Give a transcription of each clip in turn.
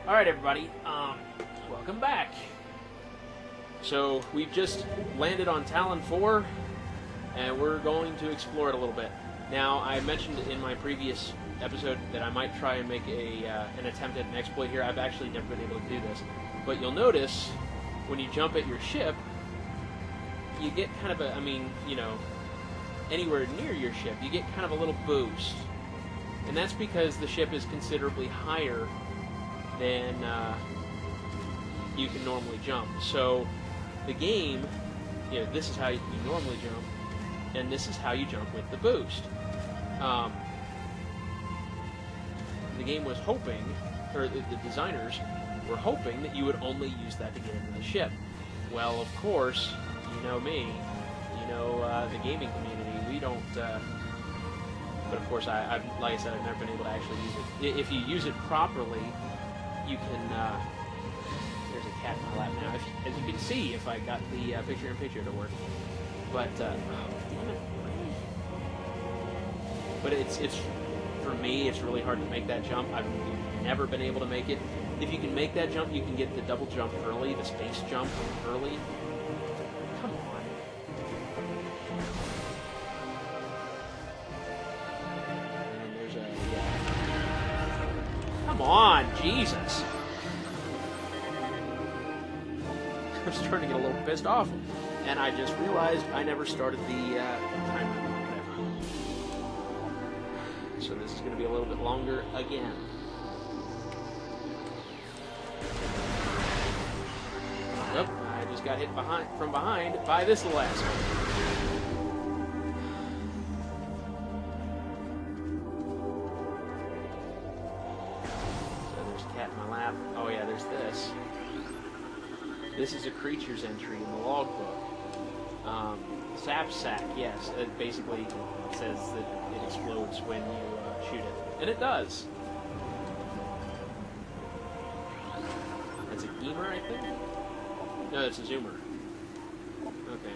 Alright everybody, welcome back. So, we've just landed on Talon 4, and we're going to explore it a little bit. Now, I mentioned in my previous episode that I might try and make an attempt at an exploit here. I've actually never been able to do this. But you'll notice, when you jump at your ship, you get kind of a, anywhere near your ship, you get kind of a little boost. And that's because the ship is considerably higher than you can normally jump. So the game, this is how you normally jump, and this is how you jump with the boost. The game was hoping, or the designers were hoping that you would only use that to get into the ship. Well, of course, you know me, the gaming community, we don't, but of course, like I said, I've never been able to actually use it. If you use it properly, you can, there's a cat in my lap now, as you can see, if I got the picture-in-picture to work. But, oh, damn it, really? But it's, for me, it's really hard to make that jump. I've never been able to make it. If you can make that jump, you can get the double jump early, the space jump early. Come on. And there's a, Come on, Jesus. I'm starting to get a little pissed off. And I just realized I never started the timer. So this is going to be a little bit longer again. Yep, I just got hit from behind by this little asshole. So there's a cat in my lap. Oh yeah, there's this. This is a creature's entry in the logbook. Sap sack, yes. It basically says that it explodes when you shoot it. And it does. That's a gamer, I think? No, it's a zoomer. Okay.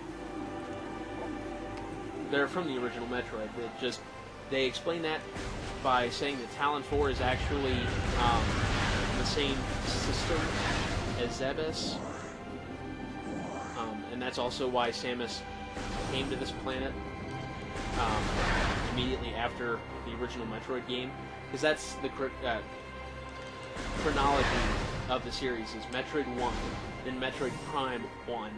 They're from the original Metroid. They explain that by saying that Talon 4 is actually the same system as Zebes. And that's also why Samus came to this planet immediately after the original Metroid game, because that's the chronology of the series is Metroid 1, then Metroid Prime 1.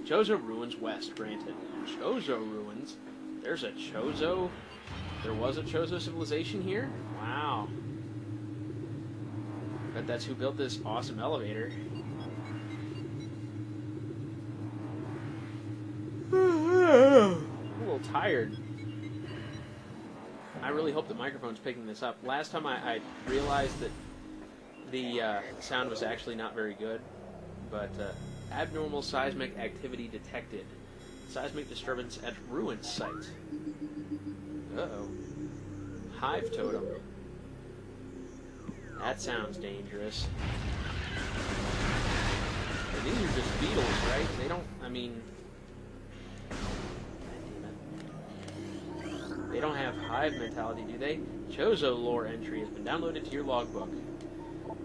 Chozo Ruins West, granted. Chozo Ruins? There's a Chozo? There was a Chozo civilization here? Wow. Bet that's who built this awesome elevator. I'm a little tired. I really hope the microphone's picking this up. Last time I realized that the sound was actually not very good, but abnormal seismic activity detected. Seismic disturbance at ruin site. Uh-oh. Hive totem. That sounds dangerous. And these are just beetles, right? They don't, they don't have hive mentality, do they? Chozo lore entry has been downloaded to your logbook.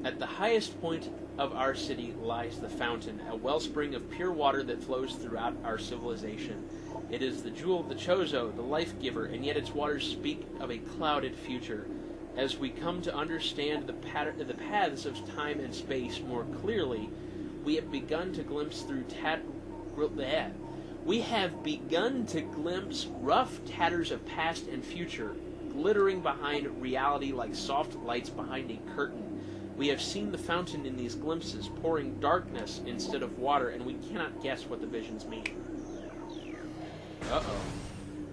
At the highest point of our city lies the fountain, a wellspring of pure water that flows throughout our civilization. It is the jewel of the Chozo, the life giver, and yet its waters speak of a clouded future. As we come to understand the paths of time and space more clearly, we have begun to glimpse rough tatters of past and future, glittering behind reality like soft lights behind a curtain. We have seen the fountain in these glimpses, pouring darkness instead of water, and we cannot guess what the visions mean. Uh-oh.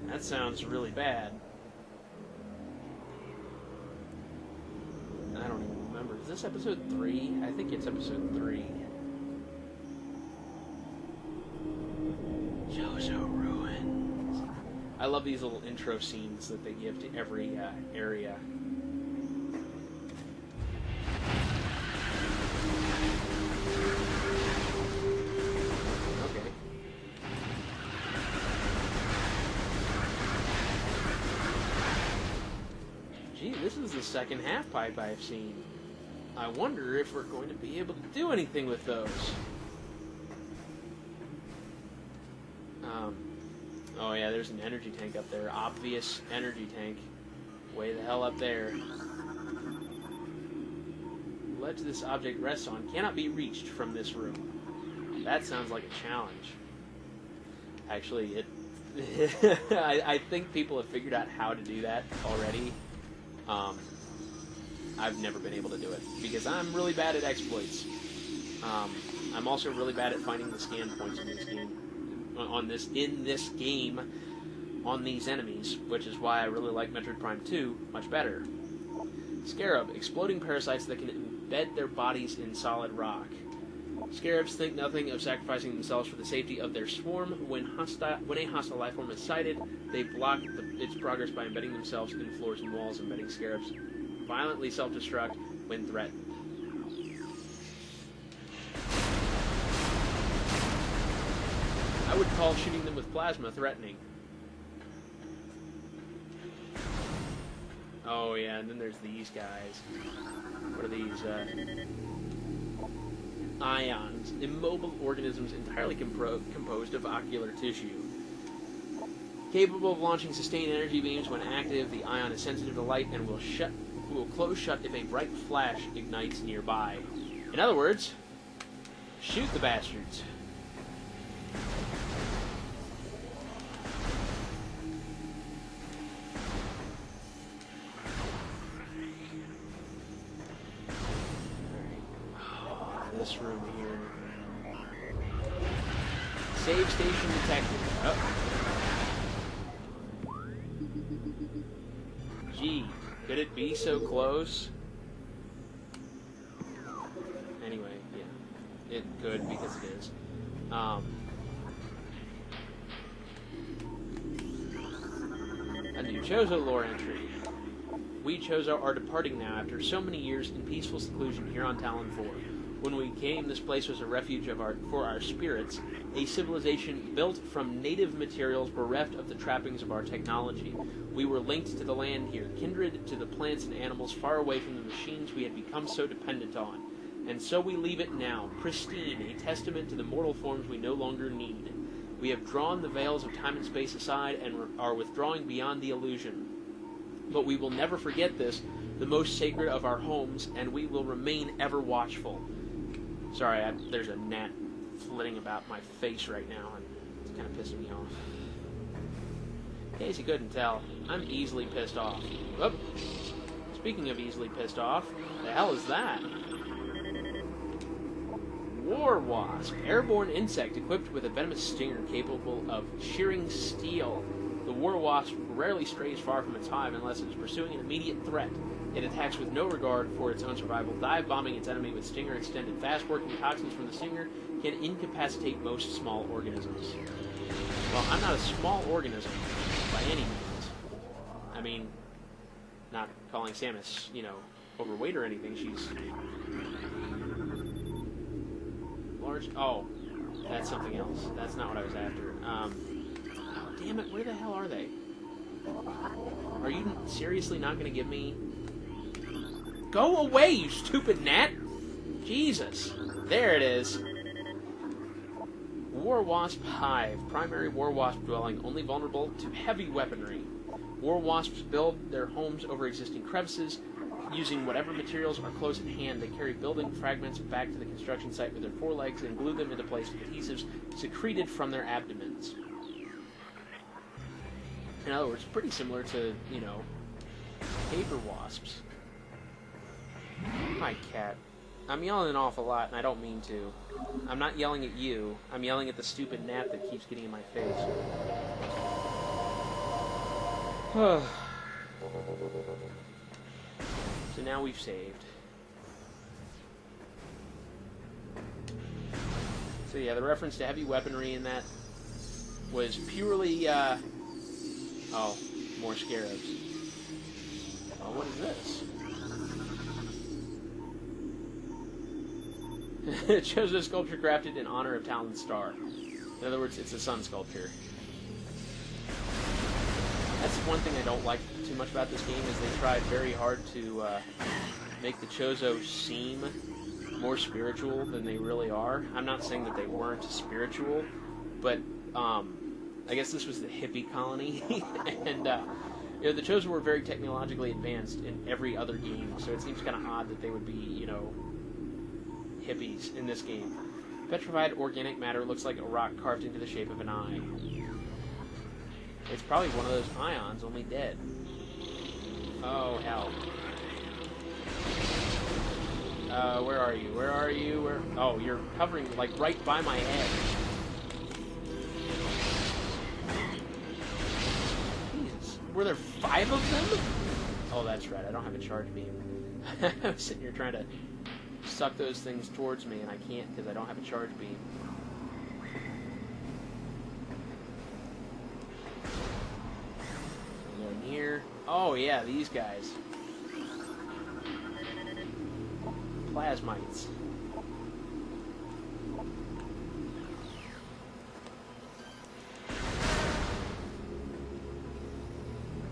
That sounds really bad. I don't even remember. Is this episode 3? I think it's episode 3. Chozo Ruins. I love these little intro scenes that they give to every area. Okay. Gee, this is the second half-pipe I've seen. I wonder if we're going to be able to do anything with those. Oh yeah, there's an energy tank up there. Obvious energy tank. Way the hell up there. The ledge this object rests on cannot be reached from this room. That sounds like a challenge. Actually, I think people have figured out how to do that already. I've never been able to do it because I'm really bad at exploits. I'm also really bad at finding the scan points in this game. On these enemies, which is why I really like Metroid Prime 2 much better. Scarab, exploding parasites that can embed their bodies in solid rock. Scarabs think nothing of sacrificing themselves for the safety of their swarm. When a hostile life form is sighted, they block its progress by embedding themselves in floors and walls, embedding scarabs violently self-destruct when threatened. I would call shooting them with plasma threatening. Oh yeah, and then there's these guys. What are these? Ions. Immobile organisms entirely composed of ocular tissue. Capable of launching sustained energy beams when active, the ion is sensitive to light and will close shut if a bright flash ignites nearby. In other words, shoot the bastards. This room here. Save station detected. Oh. Gee, could it be so close? Anyway, yeah. It could because it is. A new Chozo lore entry. We Chozo are departing now after so many years in peaceful seclusion here on Talon 4. When we came, this place was a refuge for our spirits, a civilization built from native materials bereft of the trappings of our technology. We were linked to the land here, kindred to the plants and animals far away from the machines we had become so dependent on. And so we leave it now, pristine, a testament to the mortal forms we no longer need. We have drawn the veils of time and space aside and are withdrawing beyond the illusion. But we will never forget this, the most sacred of our homes, and we will remain ever watchful. Sorry, there's a gnat flitting about my face right now, and it's kind of pissing me off. In case you couldn't tell, I'm easily pissed off. Whoop. Speaking of easily pissed off, the hell is that? War Wasp, airborne insect equipped with a venomous stinger capable of shearing steel. The War Wasp rarely strays far from its hive unless it is pursuing an immediate threat. It attacks with no regard for its own survival, dive-bombing its enemy with stinger extended. Fast-working toxins from the stinger can incapacitate most small organisms. Well, I'm not a small organism by any means. I mean, not calling Samus, overweight or anything. She's large. Oh, that's something else. That's not what I was after. Oh, damn it, where the hell are they? Are you seriously not going to give me... Go away, you stupid gnat! Jesus. There it is. War Wasp Hive. Primary War Wasp dwelling, only vulnerable to heavy weaponry. War Wasps build their homes over existing crevices. Using whatever materials are close at hand, they carry building fragments back to the construction site with their forelegs and glue them into place with adhesives secreted from their abdomens. In other words, pretty similar to, paper wasps. Hi, cat. I'm yelling an awful lot, and I don't mean to. I'm not yelling at you. I'm yelling at the stupid gnat that keeps getting in my face. So now we've saved. So yeah, the reference to heavy weaponry in that was purely, oh, more scarabs. Oh, what is this? Chozo sculpture crafted in honor of Talon's star. In other words, it's a sun sculpture. That's one thing I don't like too much about this game is they tried very hard to make the Chozo seem more spiritual than they really are. I'm not saying that they weren't spiritual, but I guess this was the hippie colony, and you know, the Chozo were very technologically advanced in every other game, so it seems kind of odd that they would be, you know, hippies in this game. Petrified organic matter looks like a rock carved into the shape of an eye. It's probably one of those ions, only dead. Oh, hell. Where are you? Where are you? Where? Oh, you're hovering, like, right by my head. Jesus. Were there 5 of them? Oh, that's right. I don't have a charge beam. I was sitting here trying to suck those things towards me, and I can't because I don't have a charge beam. Go in here. Oh, yeah, these guys. Plasmites.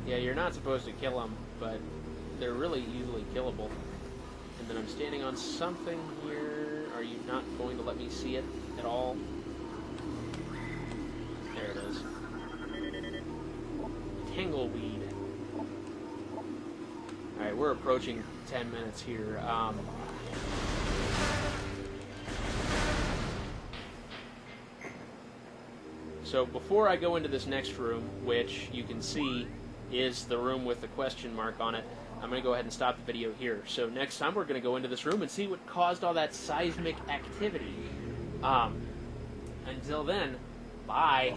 Yeah, you're not supposed to kill them, but they're really easily killable. And then I'm standing on something here. Are you not going to let me see it at all? There it is. Tangleweed. Alright, we're approaching 10 minutes here. So before I go into this next room, which you can see is the room with the question mark on it, I'm going to go ahead and stop the video here. So next time we're going to go into this room and see what caused all that seismic activity. Until then, bye.